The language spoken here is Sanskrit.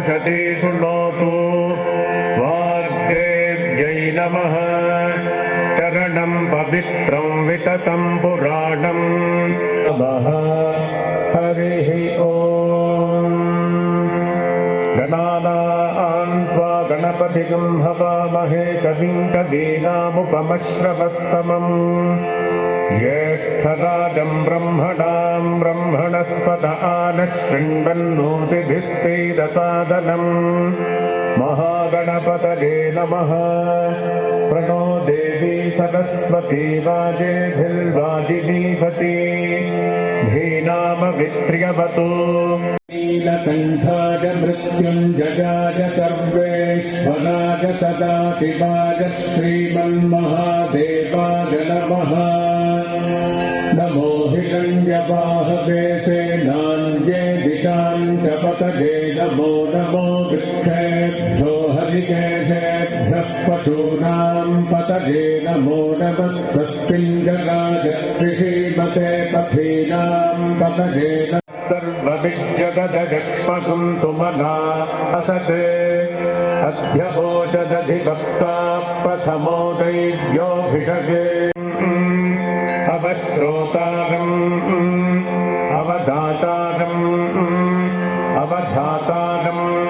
पठति शृणोतु वार्तेभ्यै नमः चरणं पवित्रं विततं पुराणं नमः हरिः ॐ गणानां त्वा गणपतिं हवामहे कविं कवीनामुपमश्रवस्तमम् ज्येष्ठराजं ब्रह्मणां ब्रह्मणस्पत आनः शृण्वन्नोतिभिः सीदसादनम् महागणपतये नमः प्रणो देवी सरस्वती वाजेभिर्वाजिनीपति धीनामवित्र्यवतु नीलकण्ठाय मृत्युञ्जयाय सर्वेश्वराय सदाशिवाय श्रीमन्महादेवाय नमः नमो हिरण्यबाहवे सेनान्ये दिशां च पतये नमो नमो वृक्षेभ्यो हरिकेशेभ्यः पशूनां पतये नमो नमः सस्मिञ्जराय कृषीमते पथीनां पतये सर्वविद्यदजक्ष्मकुं तुमना असते अध्यवोचदधिभक्ता प्रथमो दैव्योऽभिषगे अवश्रोतारम् अवधातारम् अवधाता